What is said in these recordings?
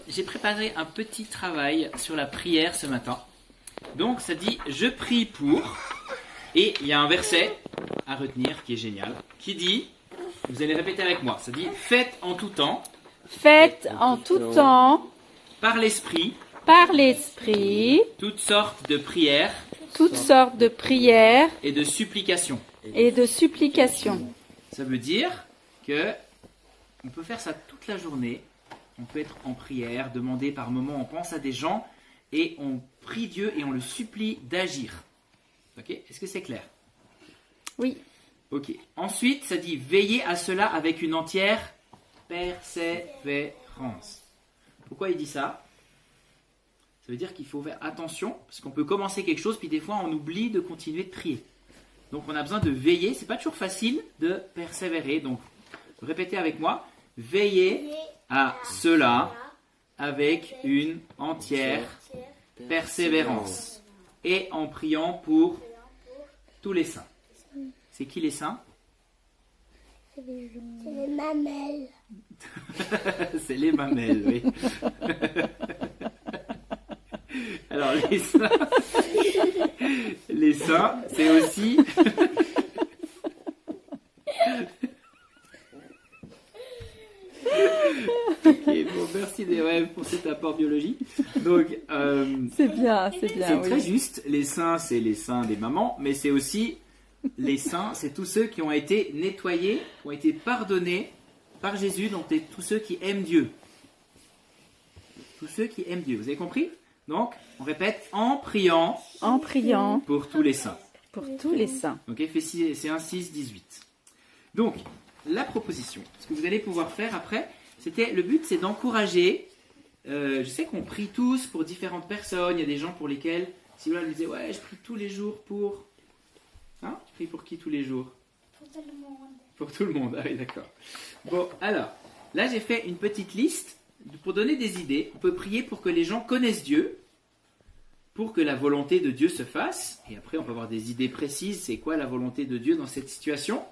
J'ai préparé un petit travail sur la prière ce matin. Donc ça dit « Je prie pour » et il y a un verset à retenir qui est génial, qui dit, vous allez répéter avec moi, ça dit « Faites en tout temps, Faites en tout temps, par l'Esprit, par l'Esprit, toutes sortes de prières toutes sortes de prières et de supplications. » et de supplications. Ça veut dire que on peut faire ça toute la journée. On peut être en prière, demander par moments, on pense à des gens et on prie Dieu et on le supplie d'agir. Ok? Est-ce que c'est clair? Oui. Ok. Ensuite, ça dit veiller à cela avec une entière persévérance. Pourquoi il dit ça? Ça veut dire qu'il faut faire attention parce qu'on peut commencer quelque chose puis des fois on oublie de continuer de prier. Donc on a besoin de veiller. C'est pas toujours facile de persévérer. Donc répétez avec moi. Veillez à cela avec une entière persévérance et en priant pour tous les saints. C'est qui les saints? C'est les mamelles. C'est les mamelles, oui. Alors les saints, c'est aussi... Ok, bon, merci des rêves pour cet apport biologie. Donc, C'est bien, c'est bien. c'est oui. très juste. Les saints, c'est les saints des mamans, mais c'est aussi les saints, c'est tous ceux qui ont été nettoyés, qui ont été pardonnés par Jésus, donc c'est tous ceux qui aiment Dieu. Tous ceux qui aiment Dieu. Vous avez compris? Donc, on répète en priant En priant pour tous les saints. pour tous les saints. Donc, Ephésiens 6, 18. Donc, la proposition, ce que vous allez pouvoir faire après, le but, c'est d'encourager. Je sais qu'on prie tous pour différentes personnes. Il y a des gens pour lesquels, si vous leur disiez, ouais, je prie tous les jours pour. Hein? Tu pries pour qui tous les jours? Pour tout le monde. Pour tout le monde. Ah oui, d'accord. Bon, alors, là, j'ai fait une petite liste pour donner des idées. On peut prier pour que les gens connaissent Dieu, pour que la volonté de Dieu se fasse. Et après, on peut avoir des idées précises. C'est quoi la volonté de Dieu dans cette situation?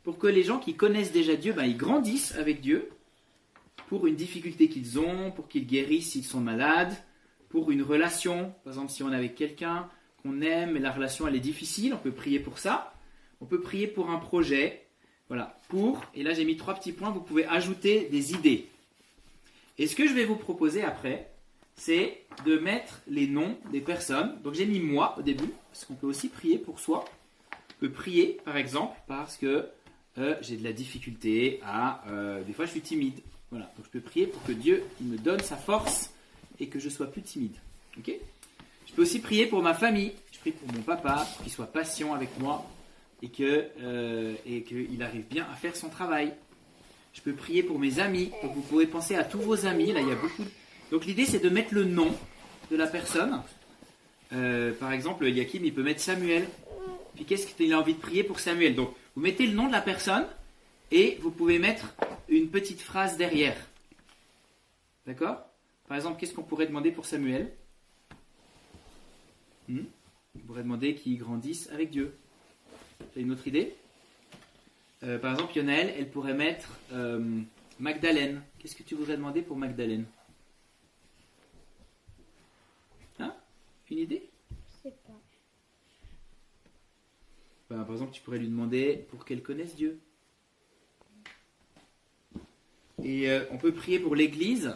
Pour que les gens qui connaissent déjà Dieu, ils grandissent avec Dieu, pour une difficulté qu'ils ont, pour qu'ils guérissent s'ils sont malades, pour une relation, par exemple si on est avec quelqu'un qu'on aime et la relation elle est difficile, on peut prier pour ça. On peut prier pour un projet, voilà, et là j'ai mis 3 petits points, vous pouvez ajouter des idées. Et ce que je vais vous proposer après, c'est de mettre les noms des personnes. Donc j'ai mis moi au début, parce qu'on peut aussi prier pour soi. On peut prier par exemple parce que j'ai de la difficulté des fois je suis timide. Voilà, donc je peux prier pour que Dieu il me donne sa force et que je sois plus timide. Ok? Je peux aussi prier pour ma famille. Je prie pour mon papa, pour qu'il soit patient avec moi et qu'il arrive bien à faire son travail. Je peux prier pour mes amis. Donc vous pouvez penser à tous vos amis. Là, il y a beaucoup. Donc l'idée, c'est de mettre le nom de la personne. Par exemple, Yakim, il peut mettre Samuel. Puis qu'est-ce qu'il a envie de prier pour Samuel? Donc vous mettez le nom de la personne et vous pouvez mettre une petite phrase derrière. D'accord? Par exemple, qu'est-ce qu'on pourrait demander pour Samuel? On pourrait demander qu'il grandisse avec Dieu. Vous avez une autre idée? Par exemple, Yonaël, elle pourrait mettre Magdalène. Qu'est-ce que tu voudrais demander pour Magdalène? Hein? Une idée? Je sais pas. Par exemple, tu pourrais lui demander pour qu'elle connaisse Dieu. Et on peut prier pour l'Église,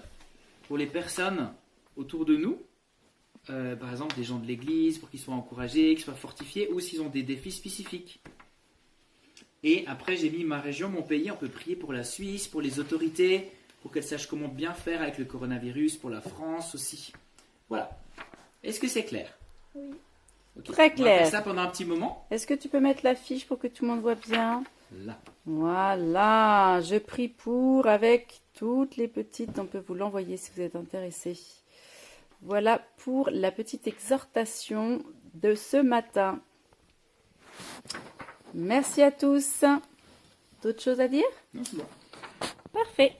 pour les personnes autour de nous. Par exemple, des gens de l'Église, pour qu'ils soient encouragés, qu'ils soient fortifiés, ou s'ils ont des défis spécifiques. Et après, j'ai mis ma région, mon pays. On peut prier pour la Suisse, pour les autorités, pour qu'elles sachent comment bien faire avec le coronavirus, pour la France aussi. Voilà. Est-ce que c'est clair? Oui. Okay. Très On va clair. faire ça pendant un petit moment. Est-ce que tu peux mettre l'affiche pour que tout le monde voit bien? Là. Voilà, je prie pour avec toutes les petites. On peut vous l'envoyer si vous êtes intéressé. Voilà pour la petite exhortation de ce matin. Merci à tous. D'autres choses à dire? Non, c'est bon. Parfait.